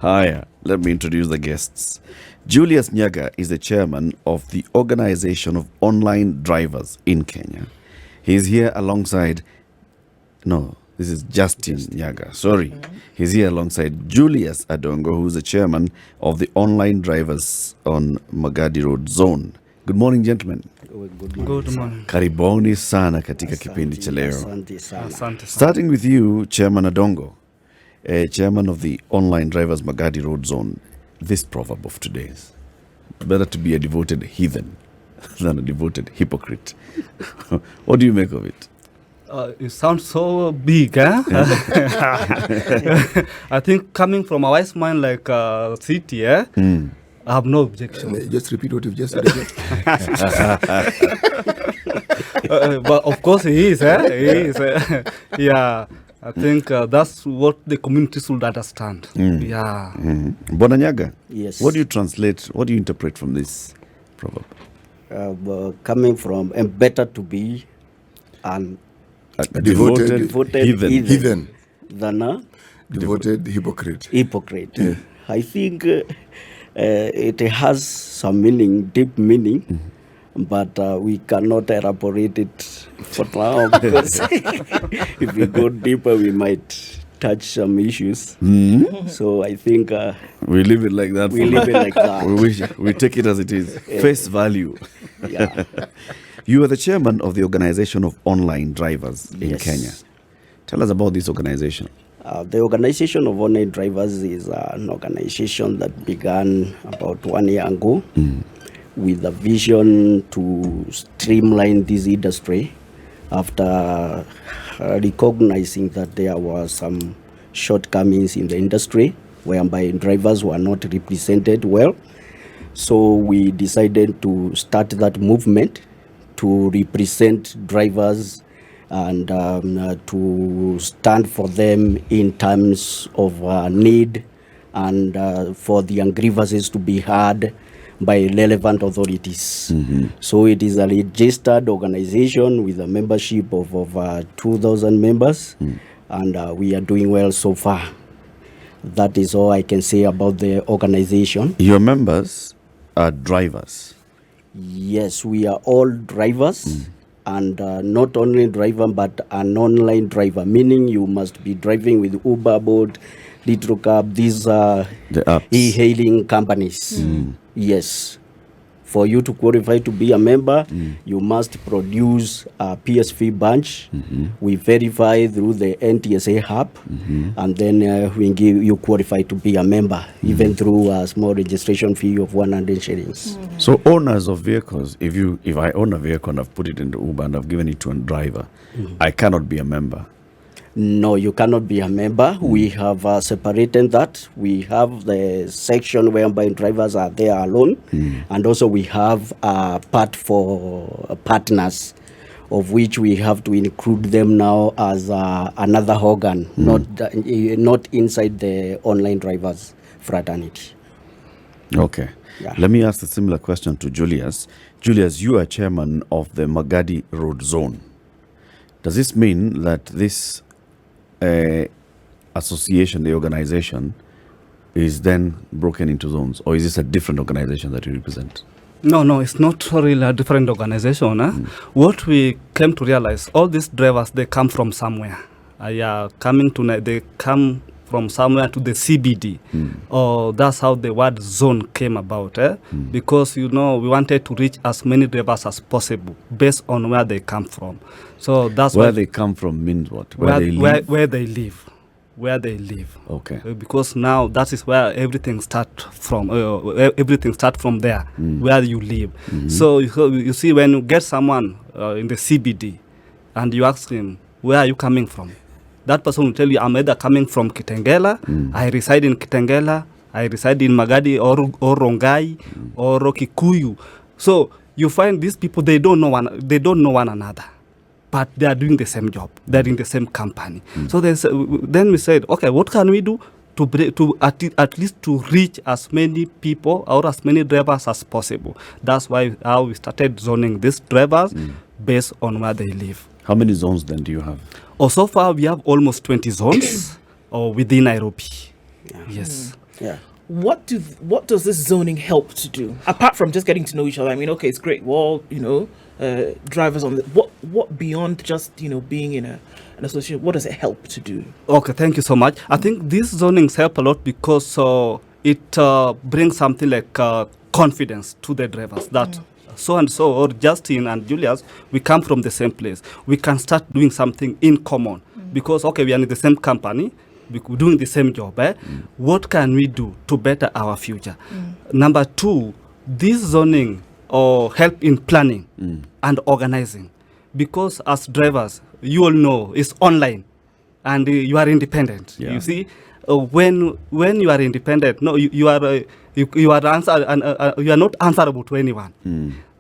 Hiya, let me introduce the guests. Julius Nyaga is the chairman of the Organization of Online Drivers in Kenya. He's here alongside, this is Justin Nyaga, sorry. He's here alongside Julius Adongo, who's the chairman of the Online Drivers on Magadi Road Zone. Good morning, gentlemen. Good morning. Karibuni sana katika kipindi cha leo. Asante sana. Starting with you, Chairman Adongo, chairman of the Online Drivers Magadi Road Zone. This proverb of today is better to be a devoted heathen than a devoted hypocrite. What do you make of it? It sounds so big, huh? I think coming from a wise man like City, I have no objection. Just repeat what you've just said again. But of course he is, eh? He is. Yeah, I think that's what the community should understand. Yeah. Bwana Nyaga, Yes. what do you translate, what do you interpret from this proverb? Coming from better to be an A devoted heathen. than a Devoted hypocrite. hypocrite. I think it has some meaning, deep meaning, but we cannot elaborate it for now because if we go deeper, we might touch some issues. So I think We leave it like that. we for leave it now. like that. We take it as it is. Face value. Yeah. You are the chairman of the Organization of Online Drivers in Yes. Kenya. Tell us about this organization. The Organization of Online Drivers is an organization that began about 1 year ago with a vision to streamline this industry after recognizing that there were some shortcomings in the industry whereby drivers were not represented well. So we decided to start that movement to represent drivers and to stand for them in terms of need and for the grievances to be heard by relevant authorities. So it is a registered organization with a membership of over 2,000 members, and we are doing well so far. That is all I can say about the organization. Your members are drivers. Yes, we are all drivers, and not only driver, but an online driver, meaning you must be driving with Uber, Bolt, Little Cab, these The apps. e-hailing companies. Yes. For you to qualify to be a member, you must produce a PSV badge. We verify through the NTSA hub, and then we give you qualify to be a member, even through a small registration fee of 100 shillings. So owners of vehicles, if I own a vehicle and I've put it into Uber and I've given it to a driver, I cannot be a member. No, you cannot be a member. We have separated that. We have the section whereby drivers are there alone, and also we have a part for partners, of which we have to include them now as another organ, not inside the online drivers fraternity. Okay. Yeah. Let me ask a similar question to Julius. Julius, you are chairman of the Magadi Road Zone. Does this mean that this association, the organization, is then broken into zones, or is this a different organization that you represent? No, it's not really a different organization. What we came to realize, all these drivers, they come from somewhere. They come from somewhere to the CBD. That's how the word zone came about. Because, we wanted to reach as many drivers as possible based on where they come from. So that's Where they come from means what? Where they live? Where they live. Where they live. Okay. Because now that is where everything starts from. Everything starts from there, where you live. So you see, when you get someone in the CBD and you ask him, where are you coming from? That person will tell you, I'm either coming from Kitengela, I reside in Kitengela, I reside in Magadi or Rongai or Kikuyu. So you find these people, they don't know one another, but they are doing the same job. They're in the same company. So then we said, okay, what can we do to at least to reach as many people or as many drivers as possible? That's why how we started zoning these drivers based on where they live. How many zones then do you have? So far we have almost 20 zones within Nairobi. Yes. Yeah. What does this zoning help to do apart from just getting to know each other? I mean, okay, it's great. Well, drivers on the what beyond just being in an association? What does it help to do? Okay, thank you so much. I think these zonings help a lot because it brings something like confidence to the drivers that so and so, or Justin and Julius, we come from the same place. We can start doing something in common because, okay, we are in the same company, we're doing the same job. What can we do to better our future? Number two, this zoning help in planning and organizing because as drivers, you all know it's online and you are independent. Yeah. You see, when you are independent, no, you are you are not answerable to anyone.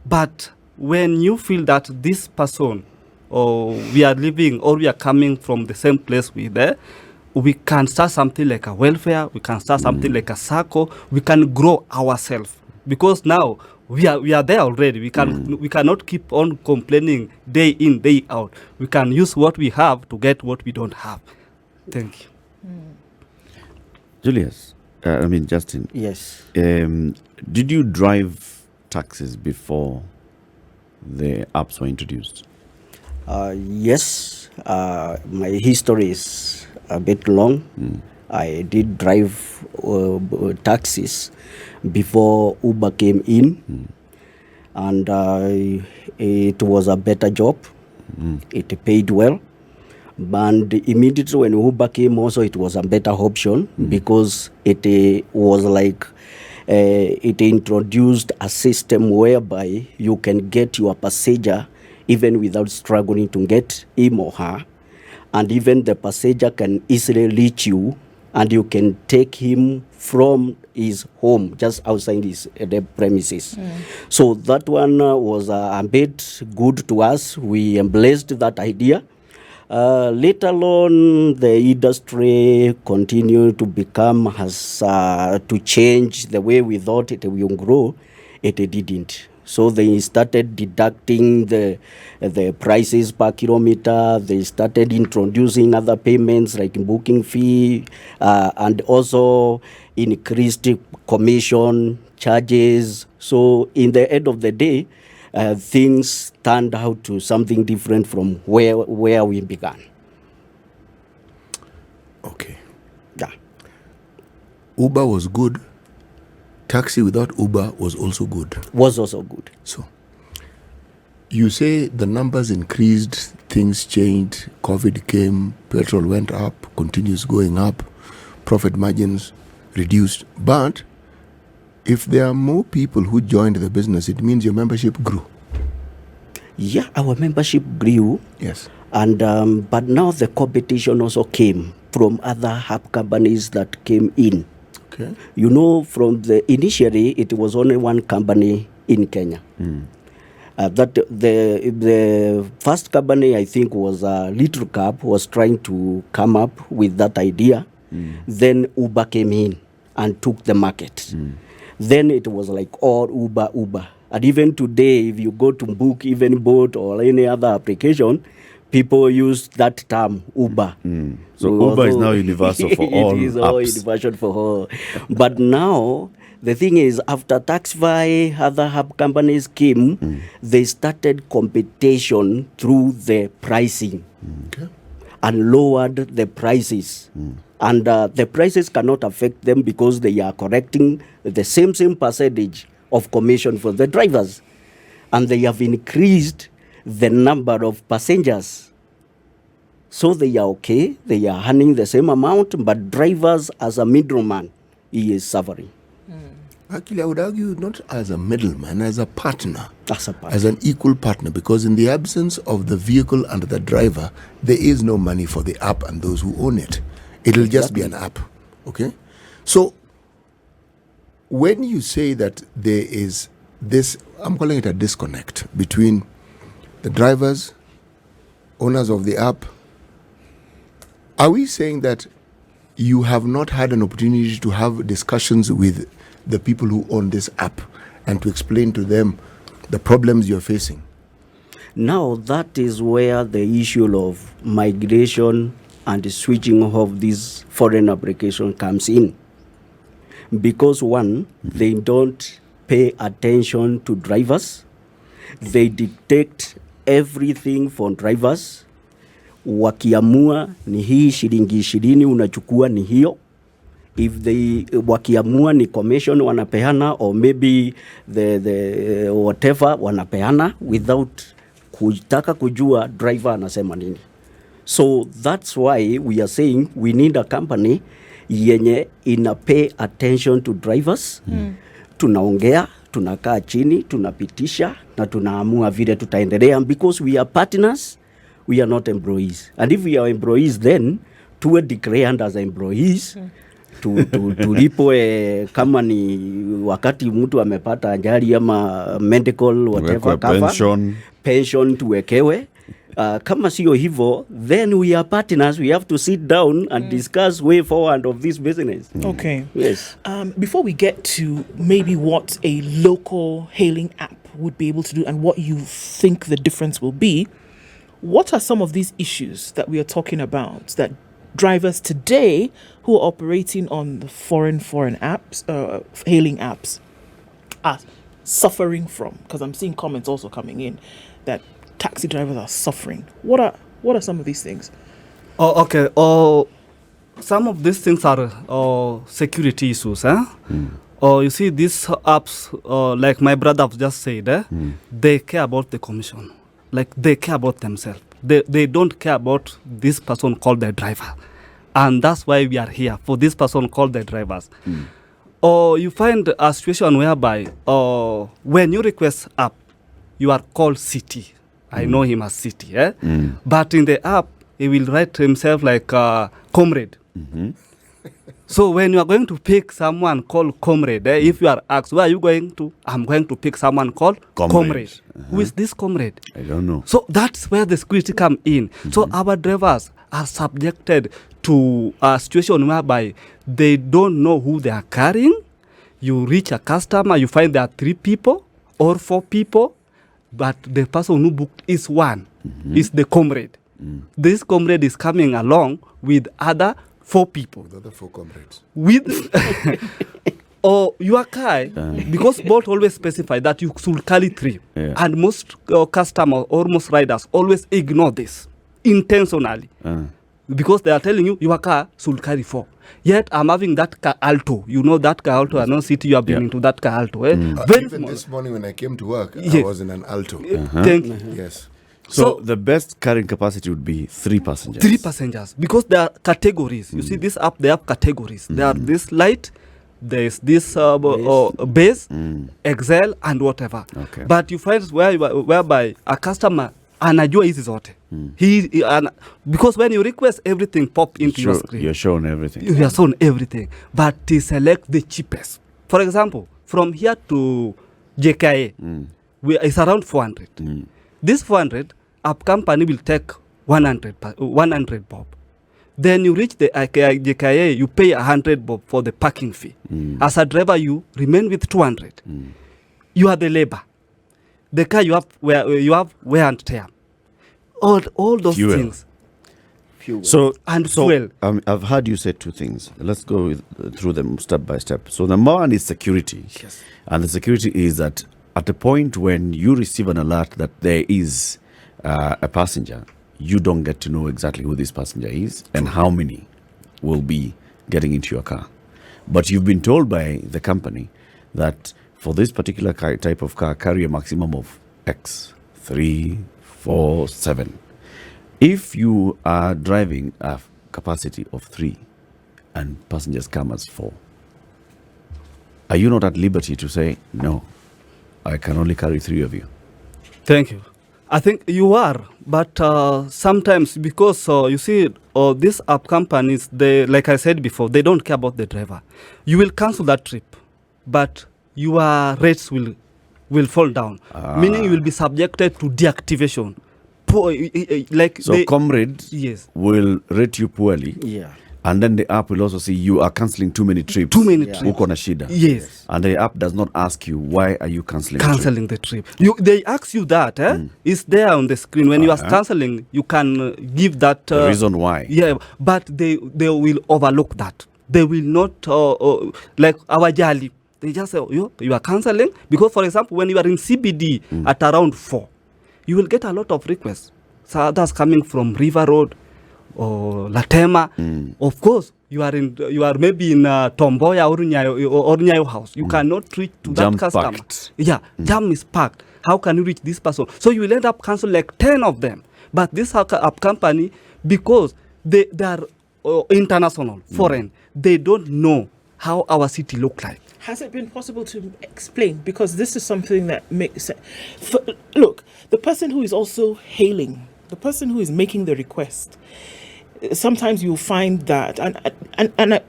But when you feel that this person, or we are living, or we are coming from the same place we can start something like a welfare. We can start something like a circle. We can grow ourselves because now we are there already. We cannot keep on complaining day in, day out. We can use what we have to get what we don't have. Thank you. Julius, Justin. Yes. Did you drive taxis before the apps were introduced? Yes. My history is a bit long. I did drive taxis before Uber came in, and it was a better job. It paid well. And immediately when Uber came also, it was a better option because it was like it introduced a system whereby you can get your passenger even without struggling to get him or her. And even the passenger can easily reach you and you can take him from his home just outside the premises. So that one was a bit good to us. We embraced that idea. Later on, the industry continued to become, to change the way we thought it will grow. It didn't. So they started deducting the prices per kilometer. They started introducing other payments like booking fee, and also increased commission charges. So in the end of the day, things turned out to something different from where we began. Okay. Yeah. Uber was good. Taxi without Uber was also good. Was also good. So, you say the numbers increased, things changed, COVID came, petrol went up, continues going up, profit margins reduced. But if there are more people who joined the business, it means your membership grew. Yeah, our membership grew. Yes. And but now the competition also came from other hub companies that came in. Okay. You know, initially it was only one company in Kenya. That the first company, I think, was Little Cab, was trying to come up with that idea. Then Uber came in and took the market. Then it was like all Uber. And even today, if you go to book even boat or any other application, people use that term Uber. So Uber is now universal for all It is all apps. universal for all. But now, the thing is, after Taxify, other hub companies came, they started competition through the pricing. Okay. And lowered the prices. And the prices cannot affect them because they are correcting the same percentage of commission for the drivers. And they have increased the number of passengers. So they are okay, they are earning the same amount, but drivers as a middleman, he is suffering. Actually, I would argue not as a middleman, as a partner. As a partner. As an equal partner, because in the absence of the vehicle and the driver, there is no money for the app and those who own it. It'll just be an app. Okay? So, when you say that there is this, I'm calling it a disconnect between the drivers, owners of the app, are we saying that you have not had an opportunity to have discussions with the people who own this app and to explain to them the problems you're facing? Now that is where the issue of migration and the switching of this foreign application comes in. because one, they don't pay attention to drivers. They dictate everything for drivers. Wakiamua ni hii shilingi 20 unachukua ni hiyo. If they wakiamua ni commission wanapeana, or maybe the whatever wanapeana, without kutaka kujua driver anasema nini. So that's why we are saying we need a company yenye ina pay attention to drivers. Tunaongea, tunakaa chini, tunapitisha na tunaamua vile tutaendelea, because we are partners, we are not employees. And if we are employees, then tuwe declared as employees. Tulipwe kama ni wakati mtu amepata ajali ama medical whatever cover, pension tuwekewe. Kama sio hivyo, then we are partners. We have to sit down and discuss way forward of this business. Okay. Yes. Before we get to maybe what a local hailing app would be able to do and what you think the difference will be, what are some of these issues that we are talking about that drivers today who are operating on the foreign apps, hailing apps, are suffering from? Because I'm seeing comments also coming in that taxi drivers are suffering. What are some of these things? Oh, okay. Some of these things are security issues. You see, these apps, like my brother just said, they care about the commission. Like they care about themselves. They don't care about this person called the driver. And that's why we are here, for this person called the drivers. Or you find a situation whereby when you request app, you are called city. I know him as city. But in the app, he will write himself like comrade. So when you are going to pick someone called comrade, if you are asked, where are you going to? I'm going to pick someone called comrade. Who is this comrade? I don't know. So that's where the security come in. So our drivers are subjected to a situation whereby they don't know who they are carrying. You reach a customer, you find there are 3 people or 4 people, but the person who booked is one, is the comrade. This comrade is coming along with other 4 people. With other 4 comrades. With or your car, because both always specify that you should carry 3. And most customers or most riders always ignore this intentionally. Because they are telling you your car should carry 4. Yet I'm having that car Alto. You know that car Alto. I know city you have been into that car Alto. Very even small. this morning when I came to work, I was in an Alto. Thank you. Yes. So the best carrying capacity would be 3 passengers. 3 passengers. Because there are categories. You see this app, they have categories. There are this light, there is this base, Excel, and whatever. Okay. But you find whereby a customer anajua hizi zote. Because when you request, everything pop into your screen. You're shown everything. You are shown everything. But they select the cheapest. For example, from here to JKA, it's around 400. This 400, app company will take 100 bob. Then you reach the JKA, you pay 100 bob for the parking fee. As a driver, you remain with 200. You are the labor. The car you have wear and tear. All those Fuel. things. Fuel. So Fuel. I've heard you say 2 things. Let's go through them step by step. So number 1 is security. Yes. And the security is that at a point when you receive an alert that there is a passenger, you don't get to know exactly who this passenger is and how many will be getting into your car. But you've been told by the company that for this particular type of car, carry a maximum of X, 3, 4, 7. If you are driving a capacity of 3 and passengers come as 4, are you not at liberty to say, no, I can only carry 3 of you? Thank you. I think you are, but sometimes because you see, these app companies, they, like I said before, they don't care about the driver. You will cancel that trip, but your rates will fall down, meaning you will be subjected to deactivation. Comrade will rate you poorly. Yeah. And then the app will also say you are cancelling too many trips. Uko na shida. Yes. And the app does not ask you, why are you cancelling the trip? They ask you that. It's there on the screen. When you are cancelling, you can give that... the reason why. Yeah, but they will overlook that. they will not, like our Jali, they just say, you are cancelling. Because, for example, when you are in CBD at around 4, you will get a lot of requests. So that's coming from River Road or Latema. Of course, you are maybe in Tomboya or Nyayo House. You cannot reach to Jam that customer. packed. Yeah, jam is packed. How can you reach this person? So you will end up cancel like 10 of them. But this app company, because they are international, foreign, they don't know how our city look like. Has it been possible to explain? Because this is something that makes sense. Look, the person who is also hailing, the person who is making the request, sometimes you'll find that, and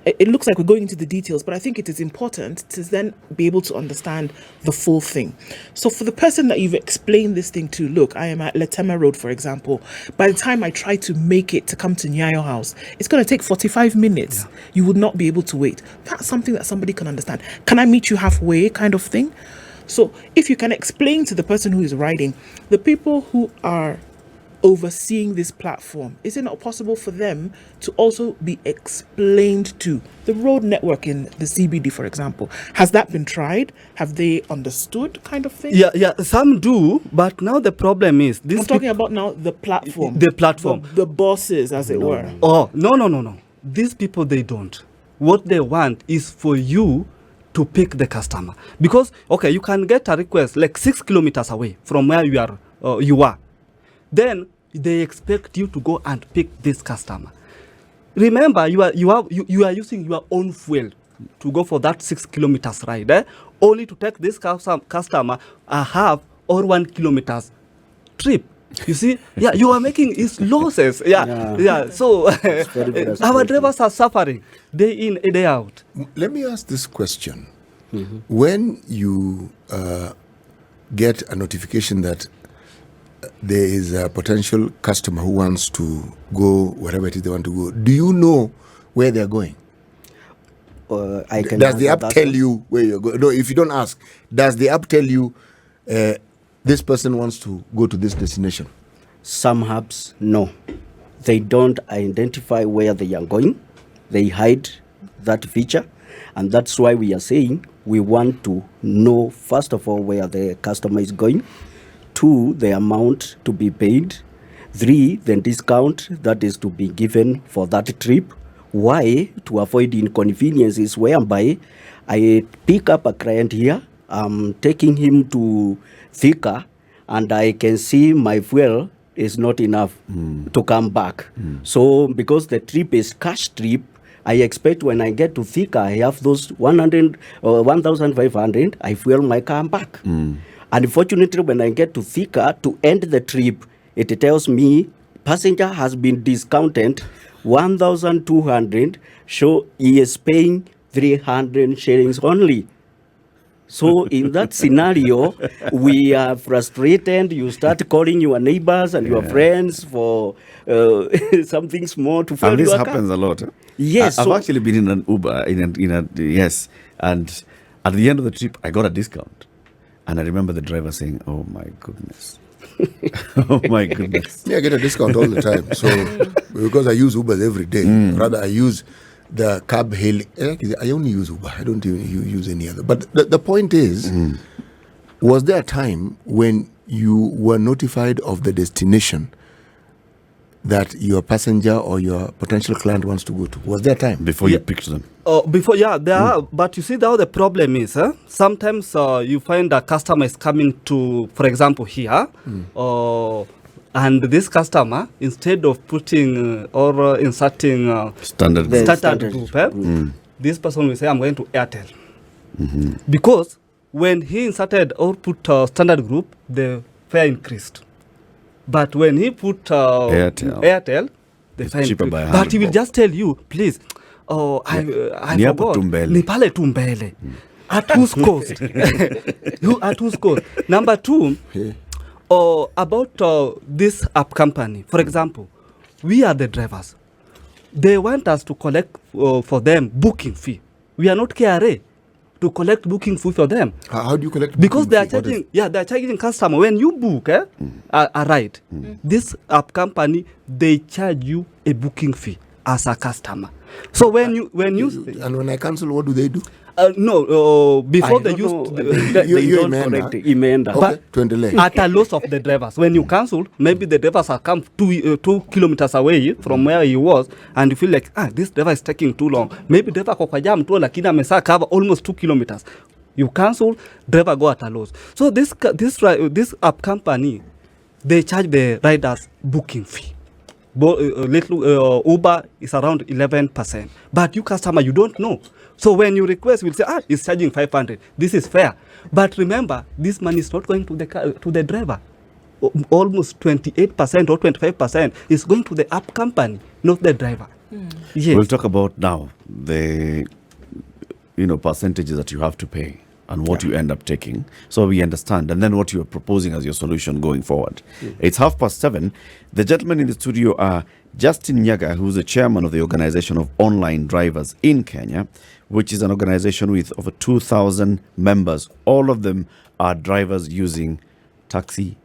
it looks like we're going into the details, but I think it is important to then be able to understand the full thing. So for the person that you've explained this thing to, look, I am at Letema Road, for example. By the time I try to make it to come to Nyayo House, it's going to take 45 minutes. Yeah. You would not be able to wait. That's something that somebody can understand. Can I meet you halfway kind of thing? So if you can explain to the person who is riding, the people who are overseeing this platform, is it not possible for them to also be explained to the road network in the CBD, for example? Has that been tried? Have they understood kind of thing? Yeah, some do, but now the problem is this. I'm talking about now the platform. The platform. The bosses, as it were. Oh, no. These people, they don't. What they want is for you to pick the customer. Because, okay, you can get a request like 6 kilometers away from where you are. Then they expect you to go and pick this customer. Remember, you are using your own fuel to go for that 6 kilometers ride, only to take this customer a half or 1 kilometers trip. You see, you are making his losses. So our drivers are suffering day in, day out. Let me ask this question: when you get a notification that there is a potential customer who wants to go wherever it is they want to go, do you know where they're going? Does the app tell you where you're going? No, if you don't ask, does the app tell you this person wants to go to this destination? Some apps, no. They don't identify where they are going. They hide that feature. And that's why we are saying we want to know, first of all, where the customer is going. 2, the amount to be paid. 3, the discount that is to be given for that trip. Why? To avoid inconveniences whereby I pick up a client here, I'm taking him to Thika, and I can see my fuel is not enough to come back. So because the trip is cash trip, I expect when I get to Thika, I have those 100 or 1,500, I fuel my car back. Unfortunately, when I get to Thika to end the trip, it tells me passenger has been discounted 1,200, so he is paying 300 shillings only. So in that scenario, we are frustrated. You start calling your neighbors and your friends for something small to fuel and this your happens car. a lot. Yes, I've actually been in an Uber, yes, and at the end of the trip, I got a discount. And I remember the driver saying, "Oh my goodness, oh my goodness." Yeah, I get a discount all the time. So because I use Uber every day, rather I use the cab hailing. I only use Uber. I don't even use any other. But the point is, was there a time when you were notified of the destination that your passenger or your potential client wants to go to? Was there a time? Before you picked them? Before, there are. But you see, now the problem is, sometimes you find a customer is coming to, for example, here, and this customer, instead of putting or inserting Standard Group, this person will say, I'm going to Airtel. Because when he inserted or put Standard Group, the fare increased. But when he put Airtel, the fare cheaper increased. by But he will 100 just tell you, please, I forgot. Nipale tumbele. At whose cost? At whose cost? Number 2, about this app company. For example, we are the drivers. They want us to collect for them booking fee. We are not KRA to collect booking fee for them. How do you collect? Because they are charging. They are charging customer when you book a ride. This app company, they charge you a booking fee as a customer. So when you And when I cancel, what do they do? before I they don't used know, to, You don't imeenda. correct imeenda. Okay, tuendelee. at a loss of the drivers. When you cancel, maybe the drivers have come 2 kilometers away from where he was, and you feel like, this driver is taking too long. Maybe driver kwa jam tu, lakini amesa cover almost 2 kilometers. You cancel, driver go at a loss. So this app company, they charge the riders booking fee. Uber is around 11%, but you customer, you don't know. So when you request, we'll say, it's charging 500. This is fair. But remember, this money is not going to the driver. Almost 28% or 25% is going to the app company, not the driver. Yes. We'll talk about now the percentages that you have to pay and what you end up taking, so we understand, and then what you are proposing as your solution going forward. It's 7:30. The gentlemen in the studio are Justin Nyaga, who's the chairman of the Organization of Online Drivers in Kenya, which is an organization with over 2,000 members. All of them are drivers using taxi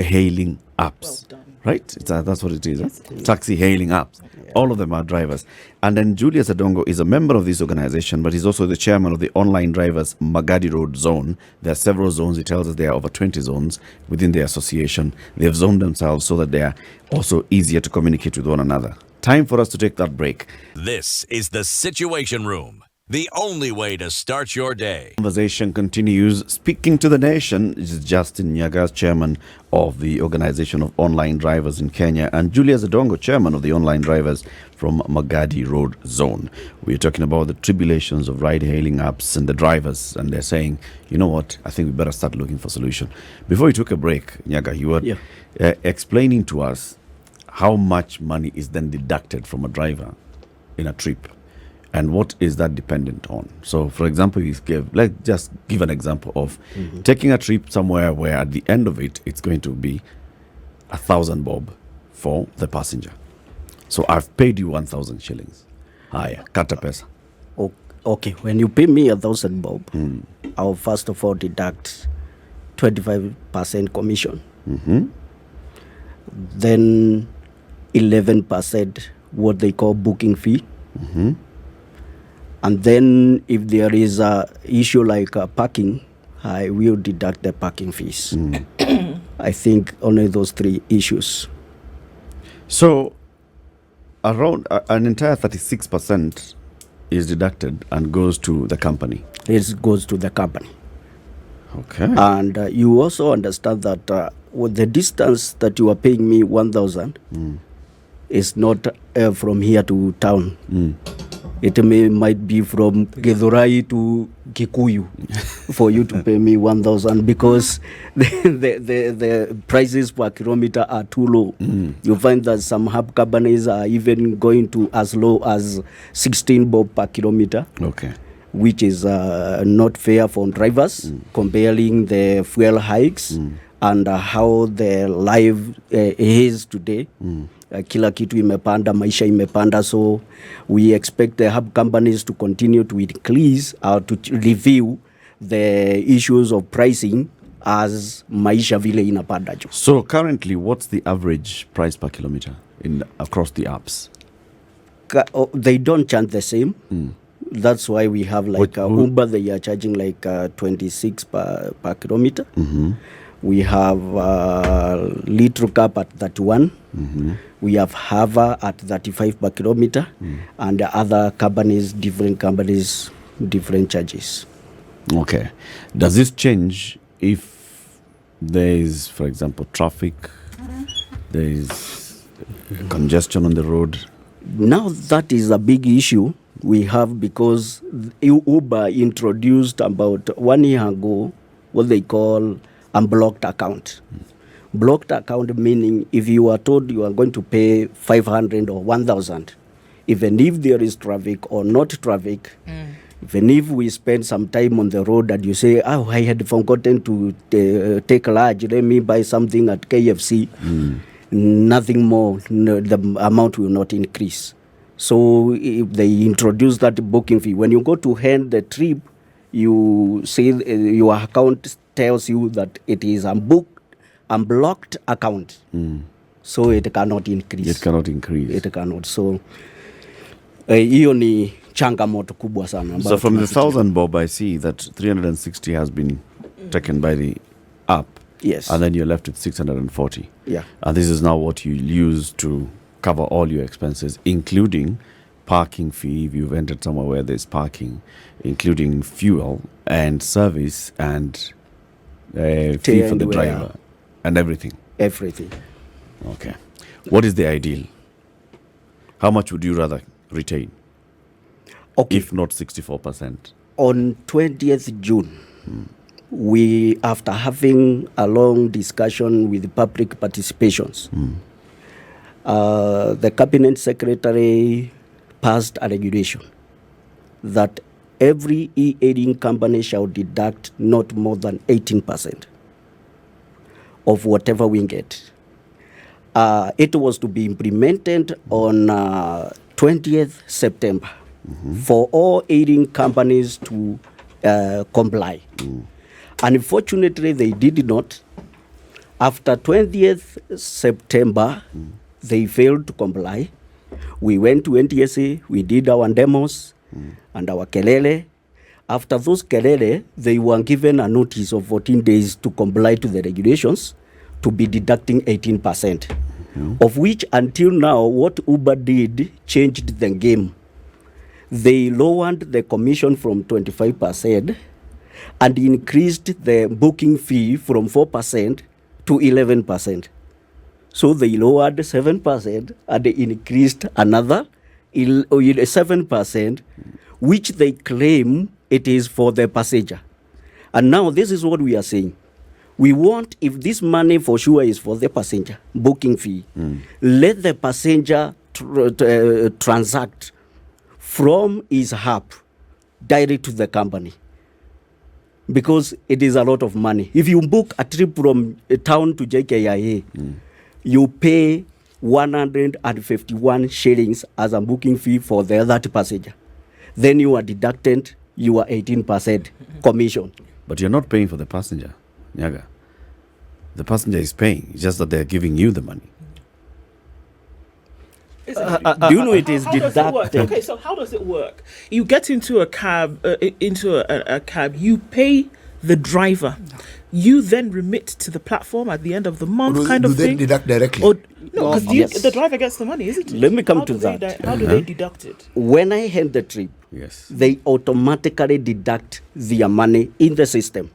hailing apps. Well done. Right? That's what it is. Taxi hailing apps. All of them are drivers. And then Julius Adongo is a member of this organization, but he's also the chairman of the Online Drivers Magadi Road Zone. There are several zones. He tells us there are over 20 zones within the association. They've zoned themselves so that they are also easier to communicate with one another. Time for us to take that break. This is the Situation Room, the only way to start your day. Conversation continues. Speaking to the nation is Justin Nyaga, chairman of the Organization of Online Drivers in Kenya, and Julius Adongo, chairman of the Online Drivers from Magadi Road Zone. We're talking about the tribulations of ride-hailing apps and the drivers, and they're saying, you know what, I think we better start looking for solution. Before we took a break, Nyaga, you were explaining to us how much money is then deducted from a driver in a trip. And what is that dependent on? So, for example, let's just give an example of taking a trip somewhere where at the end of it, it's going to be 1,000 bob for the passenger. So I've paid you 1,000 shillings. Haya, kata pesa. Okay, when you pay me 1,000 bob, I'll first of all deduct 25% commission. Then 11% what they call booking fee. And then if there is a issue like parking, I will deduct the parking fees. I think only those 3 issues. So around an entire 36% is deducted and goes to the company. It goes to the company. Okay. And you also understand that with the distance that you are paying me 1,000 is not from here to town. It might be from Githurai to Kikuyu for you to pay me 1,000 because the prices per kilometer are too low. You find that some hub companies are even going to as low as 16 bob per kilometer. Okay. Which is not fair for drivers, comparing the fuel hikes and how the life is today. Kila kitu imepanda, maisha imepanda, so we expect the hub companies to continue to increase or to review the issues of pricing as maisha vile inapanda. So currently, what's the average price per kilometer across the apps? They don't charge the same. That's why we have like Uber, they are charging like 26 per kilometer. We have Little Cup at 31. We have Hava at 35 per kilometer. And the other companies, different charges. Okay. Does this change if there is, for example, traffic, there is congestion on the road? Now that is a big issue we have because Uber introduced about 1 year ago what they call unblocked account. Blocked account meaning if you are told you are going to pay 500 or 1,000, even if there is traffic or not traffic, even if we spend some time on the road and you say, I had forgotten to take large, let me buy something at KFC, nothing more, the amount will not increase. So if they introduce that booking fee, when you go to end the trip, you say your account tells you that it is unblocked account. So it cannot increase. It cannot increase. It cannot. So Hiyo ni changamoto kubwa sana ambayo So from the tunapitia. 1,000 bob, I see that 360 has been taken by the app. Yes. And then you're left with 640. Yeah. And this is now what you use to cover all your expenses, including parking fee if you've entered somewhere where there's parking, including fuel and service and fee for the and wear. driver and everything. Everything. Okay. What is the ideal? How much would you rather retain, Okay. if not 64%? On 20th June, we, after having a long discussion with public participations, the cabinet secretary passed a regulation that every e-aiding company shall deduct not more than 18% of whatever we get. It was to be implemented on 20th September for all aiding companies to comply. Unfortunately, they did not. After 20th September, they failed to comply. We went to NTSA, we did our demos and our kelele. After those kelele, they were given a notice of 14 days to comply to the regulations to be deducting 18%, of which until now, what Uber did changed the game. They lowered the commission from 25% and increased the booking fee from 4% to 11%. So they lowered 7% and they increased another 7%, which they claim it is for the passenger. And now this is what we are saying. We want, if this money for sure is for the passenger, booking fee, let the passenger transact from his hub direct to the company, because it is a lot of money. If you book a trip from a town to JKIA, you pay 151 shillings as a booking fee for the other passenger. Then you are deducted your 18% commission. But you're not paying for the passenger, Nyaga. The passenger is paying. It's just that they're giving you the money. Do you know it is How does it work? deducted? Okay, so how does it work? You get into a cab, a cab. You pay the driver. You then remit to the platform at the end of the month, Do kind do of they thing. deduct directly? Or no, because Yes. the driver gets the money, isn't it? Let me come How to do they that. how do they deduct it? When I hand the trip, Yes. they automatically deduct their money in the system.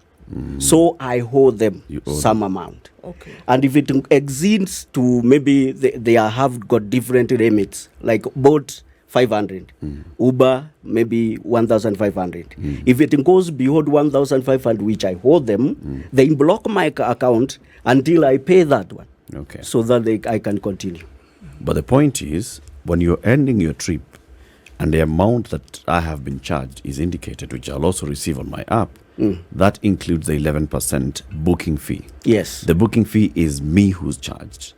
So I owe them You owe some amount. Okay. And if it exceeds to maybe they have got different limits, like Bolt 500, Uber maybe 1,500. If it goes beyond 1,500, which I owe them, they block my account until I pay that one, Okay. so that I can continue. But the point is, when you're ending your trip and the amount that I have been charged is indicated, which I'll also receive on my app, that includes the 11% booking fee. Yes. The booking fee is me who's charged.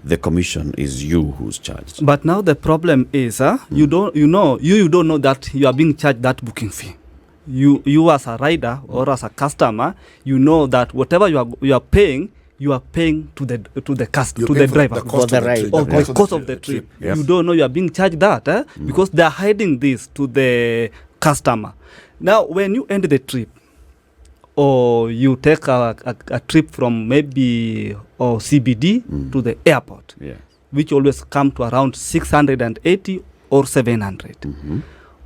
The commission is you who's charged. But now the problem is, you don't know that you are being charged that booking fee. You as a rider or as a customer, you know that whatever you are paying to the customer, to the driver. For the ride. Or the cost of the trip. Yes. You don't know you are being charged that because they are hiding this to the customer. Now, when you end the trip, or you take a trip from maybe or CBD to the airport, Yeah. which always come to around 680 or 700.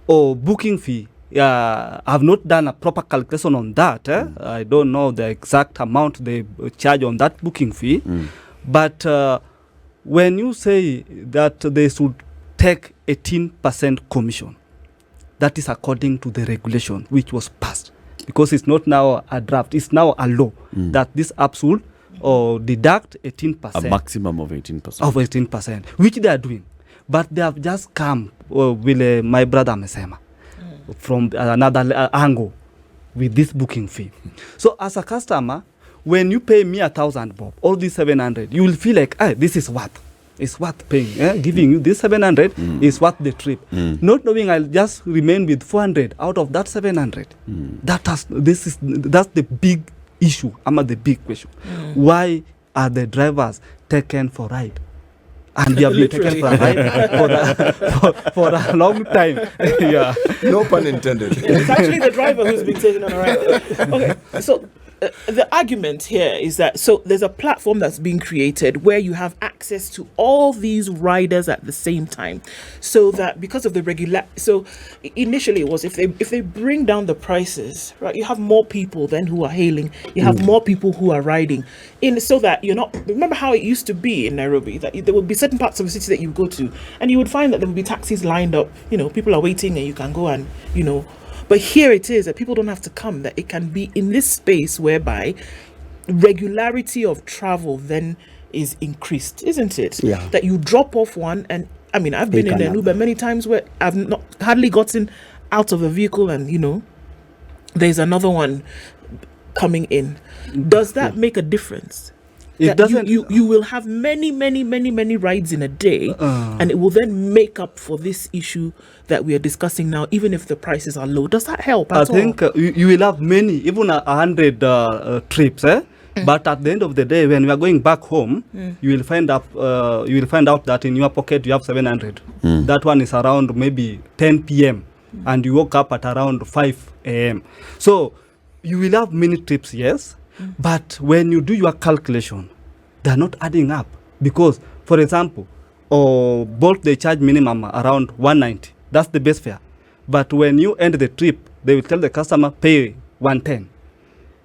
Or booking fee. I've not done a proper calculation on that. I don't know the exact amount they charge on that booking fee. But when you say that they should take 18% commission, that is according to the regulation which was passed. Because it's not now a draft, it's now a law that this app should deduct 18%. A maximum of 18%. Of 18%, which they are doing. But they have just come with my brother Mesema from another angle with this booking fee. So as a customer, when you pay me 1,000 bob, all these 700, you will feel like, this is worth. It's worth paying. Giving you this 700 is worth the trip. Not knowing I'll just remain with 400 out of that 700. That's the big issue. The big question. Why are the drivers taken for ride? and we have been taken for a ride for a long time. Yeah. No pun intended. It's actually the driver who's been taken on a ride. Okay, so the argument here is that there's a platform that's being created where you have access to all these riders at the same time, so that because of the initially it was if they bring down the prices, right, you have more people then who are hailing, you have more people who are riding so that you're not, remember how it used to be in Nairobi, that there would be certain parts of the city that you go to and you would find that there would be taxis lined up, people are waiting and you can go and but here it is that people don't have to come, that it can be in this space whereby regularity of travel then is increased, isn't it? Yeah. That you drop off one, and I mean, I've been in an Uber many times where I've not hardly gotten out of a vehicle and, there's another one coming in. Does that make a difference? It That doesn't. You will have many rides in a day, and it will then make up for this issue that we are discussing now, even if the prices are low. Does that help at all? I think you will have many, even 100 trips, But at the end of the day, when you are going back home, you will find out that in your pocket you have 700. That one is around maybe 10 p.m. and you woke up at around 5 a.m. So you will have many trips, yes. But when you do your calculation, they're not adding up. Because, for example, Bolt, they charge minimum around 190. That's the base fare. But when you end the trip, they will tell the customer, pay 110.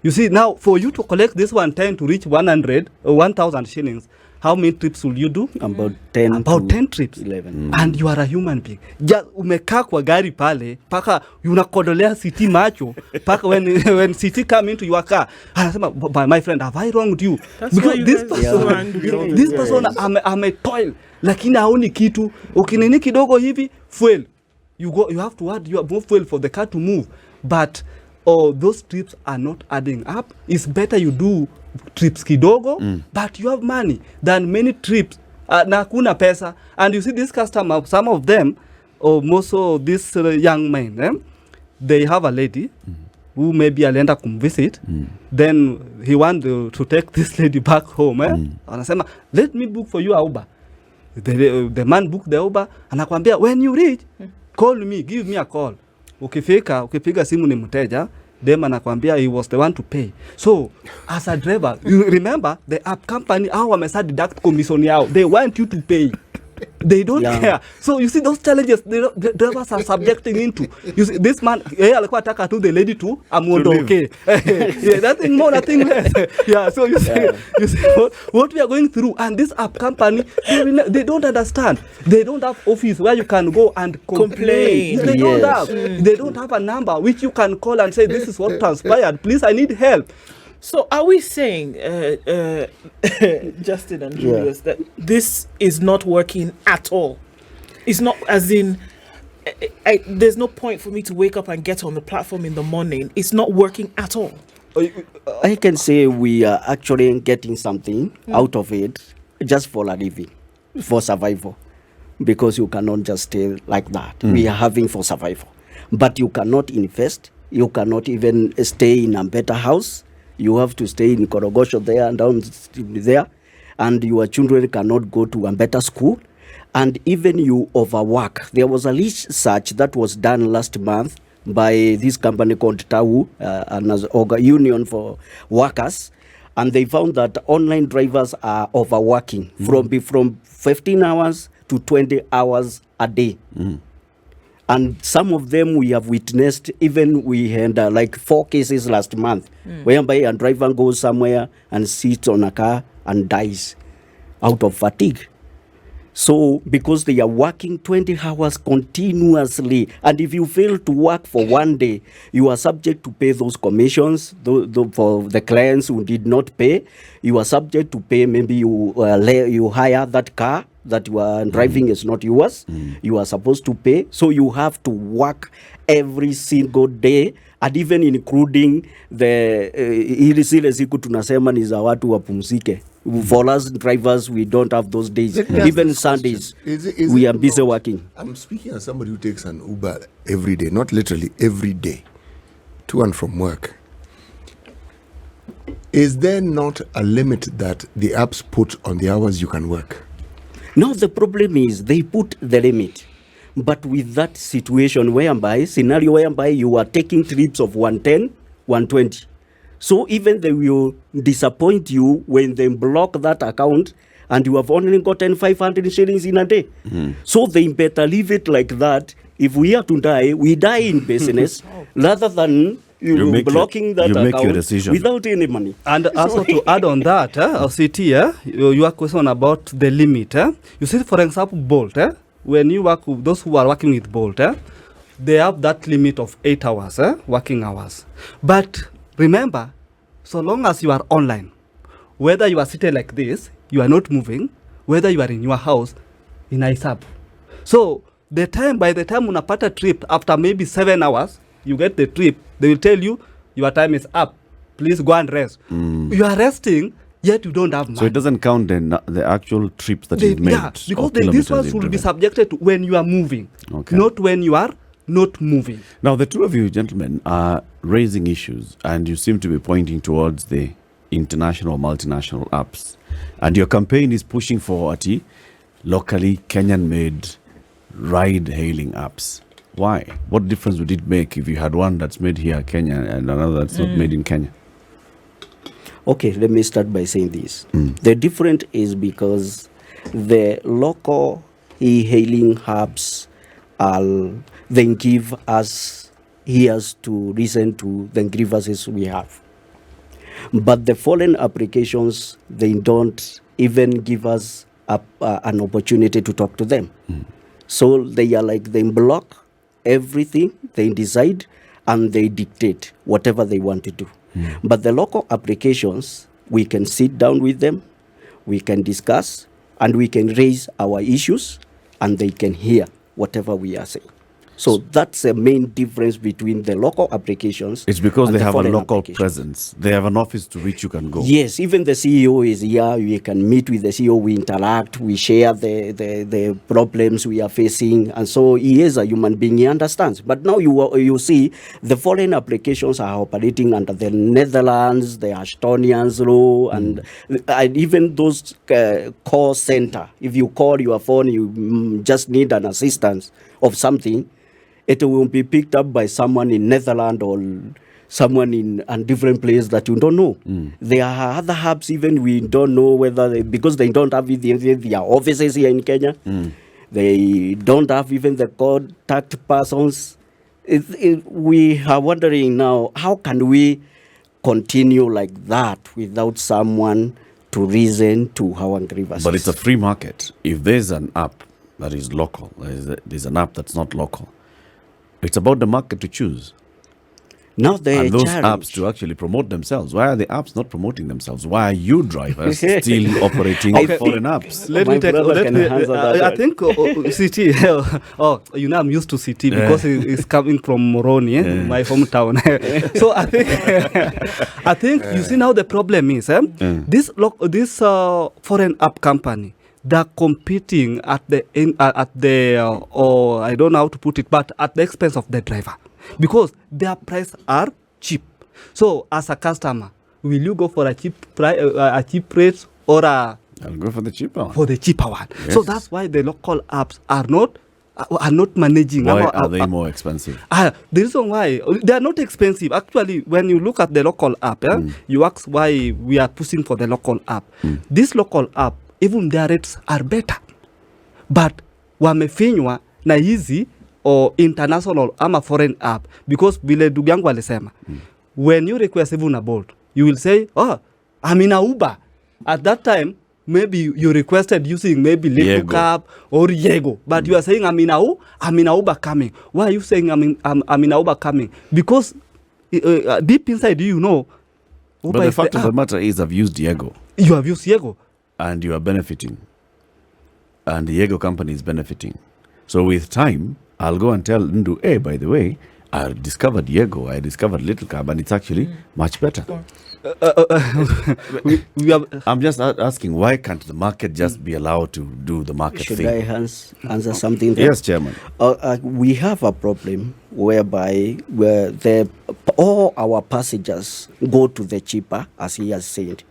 You see, now, for you to collect this 110 to reach 100 or 1,000 shillings, how many trips will you do? About 10 About 10 trips. 11. And you are a human being. Umekaa kwa gari pale, paka unakodolea city macho, paka when city come into your car, anasema, my friend, have I wronged you? That's Because why you this guys person, are so angry. this person ametoil, lakini haoni kitu. Ukinini kidogo hivi, fuel. You have to add more fuel for the car to move. But those trips are not adding up. It's better you do trips kidogo, but you have money than many trips na kuna pesa. And you see this customer, some of them, or most of these young men, they have a lady who maybe alienda kumvisit, then he want to take this lady back home. Anasema, let me book for you a Uber. The man booked the Uber, anakwambia, when you reach, call me, give me a call. Ukipiga simu ni mteja, dem anakwambia he was the one to pay. So, as a driver, you remember the app company, wamesa deduct commission yao. They want you to pay. They don't care. So you see those challenges the drivers are subjecting into. You see this man, alikuwa ataka tu the lady to amuondoke. Yeah, nothing more, nothing less. Yeah, so you see what we are going through, and this app company, they don't understand. They don't have office where you can go and complain. They don't have. They don't have a number which you can call and say, this is what transpired. Please, I need help. So are we saying, Justin and Julius, that this is not working at all? It's not as in, there's no point for me to wake up and get on the platform in the morning. It's not working at all. I can say we are actually getting something out of it just for a living, for survival, because you cannot just stay like that. We are having for survival. But you cannot invest. You cannot even stay in a better house. You have to stay in Korogosho there and down there, and your children cannot go to a better school, and even you overwork. There was a research that was done last month by this company called TAU, an union for workers, and they found that online drivers are overworking from 15 hours to 20 hours a day. And some of them we have witnessed, even we had like 4 cases last month, whereby a driver goes somewhere and sits on a car and dies out of fatigue. So, because they are working 20 hours continuously, and if you fail to work for one day, you are subject to pay those commissions for the clients who did not pay. You are subject to pay, maybe you hire that car that you are driving is not yours. You are supposed to pay. So you have to work every single day, and even including the ile siku tunasema ni za watu wapumzike. For us drivers, we don't have those days. Even Sundays, we are busy working. I'm speaking as somebody who takes an Uber every day, not literally every day, to and from work. Is there not a limit that the apps put on the hours you can work? Now the problem is they put the limit, but with that situation scenario whereby you are taking trips of 110, 120. So even they will disappoint you when they block that account and you have only gotten 500 shillings in a day. So they better leave it like that. If we are to die, we die in business rather than blocking that account without any money. And also to add on that, CT, your question about the limit. You see, for example, Bolt, when you work with those who are working with Bolt, they have that limit of 8 hours, working hours. But remember, so long as you are online, whether you are sitting like this, you are not moving, whether you are in your house, in ISAP. So by the time unapata trip, after maybe 7 hours, you get the trip, they will tell you your time is up. Please go and rest. You are resting, yet you don't have money. So it doesn't count the actual trips that you've made. Yeah, because this one should be subjected to when you are moving, not when you are not moving. Now, the two of you gentlemen are raising issues, and you seem to be pointing towards the international, multinational apps. And your campaign is pushing for locally Kenyan-made ride-hailing apps. Why? What difference would it make if you had one that's made here, Kenya, and another that's not made in Kenya? Okay, let me start by saying this. The difference is because the local e-hailing hubs they give us ears to listen to the grievances we have. But the foreign applications, they don't even give us an opportunity to talk to them. So they are like, they block everything, they decide, and they dictate whatever they want to do. But the local applications, we can sit down with them, we can discuss, and we can raise our issues, and they can hear whatever we are saying. So that's the main difference between the local applications. It's because and they have a local applications. presence. They have an office to which you can go. Yes, even the CEO is here. We can meet with the CEO. We interact. We share the problems we are facing. And so he is a human being. He understands. But now you see the foreign applications are operating under the Netherlands, the Estonians law, and even those call center. If you call your phone, you just need an assistance of something, it will be picked up by someone in Netherlands or someone in a different place that you don't know. There are other hubs even we don't know whether because they don't have their offices here in Kenya. They don't have even the contact persons. We are wondering now, how can we continue like that without someone to reason to our grievances? But it's a free market. If there's an app that is local, there's an app that's not local, it's about the market to choose. Now and those apps to actually promote themselves. Why are the apps not promoting themselves? Why are you drivers still operating foreign apps? I think CT. I'm used to CT because it's coming from Moroni, my hometown. So I think you see now the problem is this foreign app company. They're competing at the I don't know how to put it, but at the expense of the driver, because their prices are cheap. So as a customer, will you go for a cheap rate or I'll go for the cheaper one. For the cheaper one. Yes. So that's why the local apps are not managing. Why are they more expensive? The reason why they are not expensive. Actually, when you look at the local app, you ask why we are pushing for the local app. This local app, even their rates are better, but wamefinywa na hizi or international ama foreign app, because vile ndugu yangu alisema, when you request even a Bolt, you will say, I'm in a Uber. At that time, maybe you requested using maybe Little Cab or Yego, but you are saying I'm in a Uber coming. Why are you saying I'm in a Uber coming? Because deep inside you know. Uber, but the fact of the matter is, I've used Yego. You have used Yego. And you are benefiting. And the Yego company is benefiting. So with time, I'll go and tell Ndu, hey, by the way, I discovered Diego, I discovered Little Cab, and it's actually much better. we are, I'm just asking, why can't the market just be allowed to do the market Should thing? I answer something there? Yes, Chairman. We have a problem whereby all our passengers go to the cheaper, as he has said.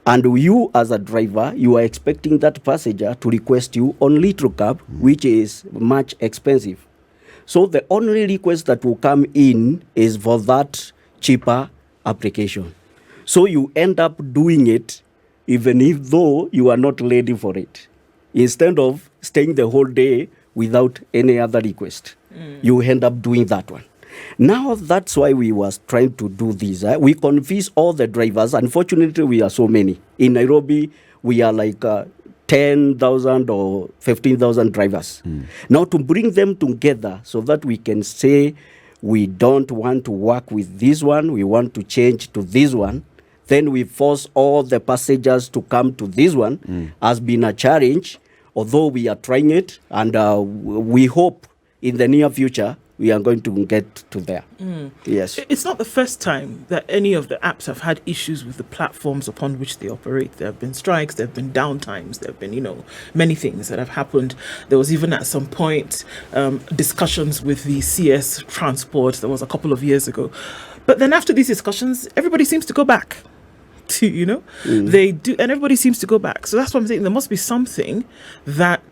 And you, as a driver, you are expecting that passenger to request you on Little Cab, which is much expensive. So the only request that will come in is for that cheaper application. So you end up doing it even if though you are not ready for it. Instead of staying the whole day without any other request, you end up doing that one. Now that's why we was trying to do this. We convince all the drivers. Unfortunately, we are so many. In Nairobi, we are like 10,000 or 15,000 drivers. Now to bring them together so that we can say we don't want to work with this one, we want to change to this one, then we force all the passengers to come to this one has been a challenge, although we are trying it, and we hope in the near future we are going to get to there. Yes. It's not the first time that any of the apps have had issues with the platforms upon which they operate. There have been strikes, there have been downtimes, there have been, many things that have happened. There was even at some point discussions with the CS transport. That was a couple of years ago. But then after these discussions, everybody seems to go back to, they do, and everybody seems to go back. So that's what I'm saying. There must be something that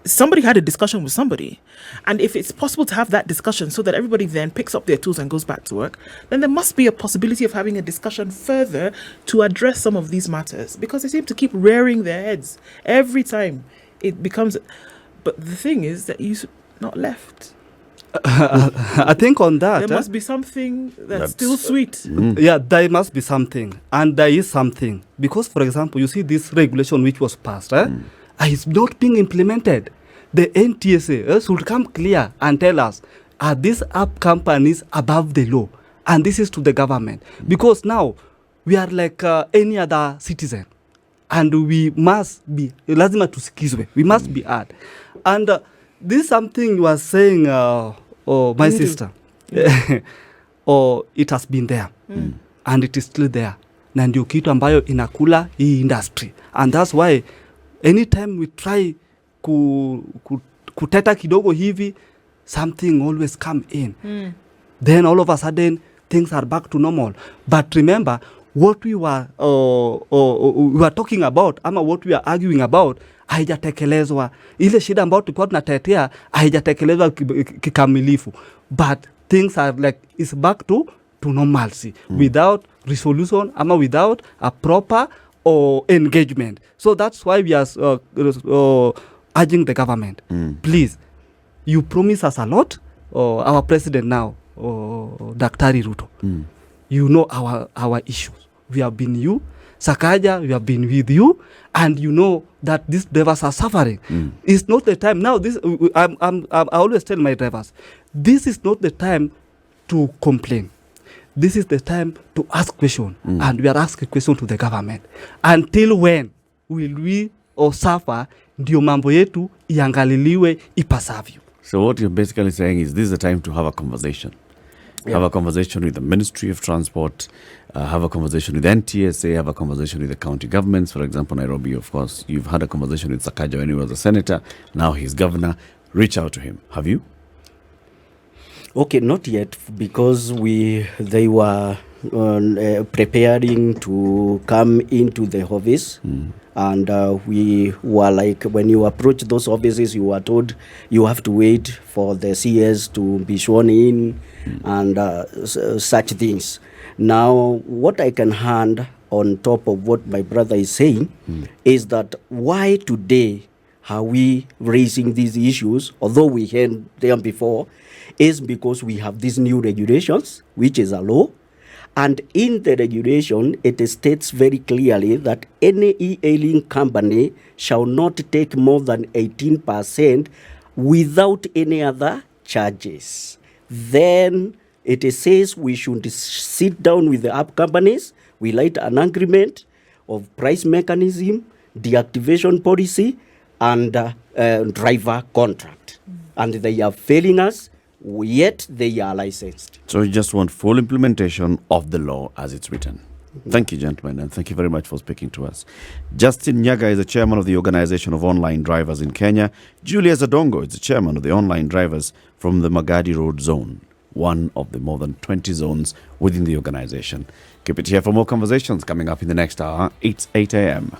somebody had a discussion with somebody. And if it's possible to have that discussion so that everybody then picks up their tools and goes back to work, then there must be a possibility of having a discussion further to address some of these matters, because they seem to keep rearing their heads every time it becomes. But the thing is that you're not left. I think on that, There must be something that's still sweet. yeah, there must be something, and there is something, because, for example, you see this regulation which was passed, is not being implemented. The NTSA should come clear and tell us, are these app companies above the law? And this is to the government, because now we are like any other citizen, and we must be lazima tusikizwe. We must be heard. And this is something you are saying, my sister. It has been there, and it is still there. Na ndio kitu ambayo inakula hii industry, and that's why anytime we try kuteta kidogo hivi, something always come in. Then all of a sudden things are back to normal. But remember what we were talking about, ama what we are arguing about, haijatekelezwa. Ile shida ambayo tulikuwa tunatetea haijatekelezwa kikamilifu. But things are like it's back to normalcy without resolution, ama without a proper engagement. So that's why we are urging the government, please, you promise us a lot. Our president now, Daktari Ruto, you know our issues. We have been you, Sakaja, we have been with you, and you know that these drivers are suffering. It's not the time now. I always tell my drivers, this is not the time to complain. This is the time to ask questions, and we are asking questions to the government. Until when will we suffer ndio mambo yetu iangaliliwe ipasavyo? So what you're basically saying is this is the time to have a conversation. Yeah. Have a conversation with the Ministry of Transport, have a conversation with NTSA, have a conversation with the county governments. For example, Nairobi, of course, you've had a conversation with Sakaja when he was a senator. Now he's governor. Reach out to him. Have you? Okay, not yet, because they were preparing to come into the office, and we were like, when you approach those offices, you were told you have to wait for the CS to be sworn in and such things. Now, what I can hand on top of what my brother is saying is that why today are we raising these issues, although we had them before, is because we have these new regulations, which is a law. And in the regulation, it states very clearly that any e-hailing company shall not take more than 18% without any other charges. Then it says we should sit down with the app companies, we write an agreement of price mechanism, deactivation policy, and driver contract. And they are failing us. yet they are licensed. So you just want full implementation of the law as it's written. Thank you, gentlemen, and thank you very much for speaking to us. Justin Nyaga is the chairman of the Organization of Online Drivers in Kenya. Julius Adongo is the chairman of the Online Drivers from the Magadi Road Zone, one of the more than 20 zones within the organization. Keep it here for more conversations coming up in the next hour. It's 8 a.m.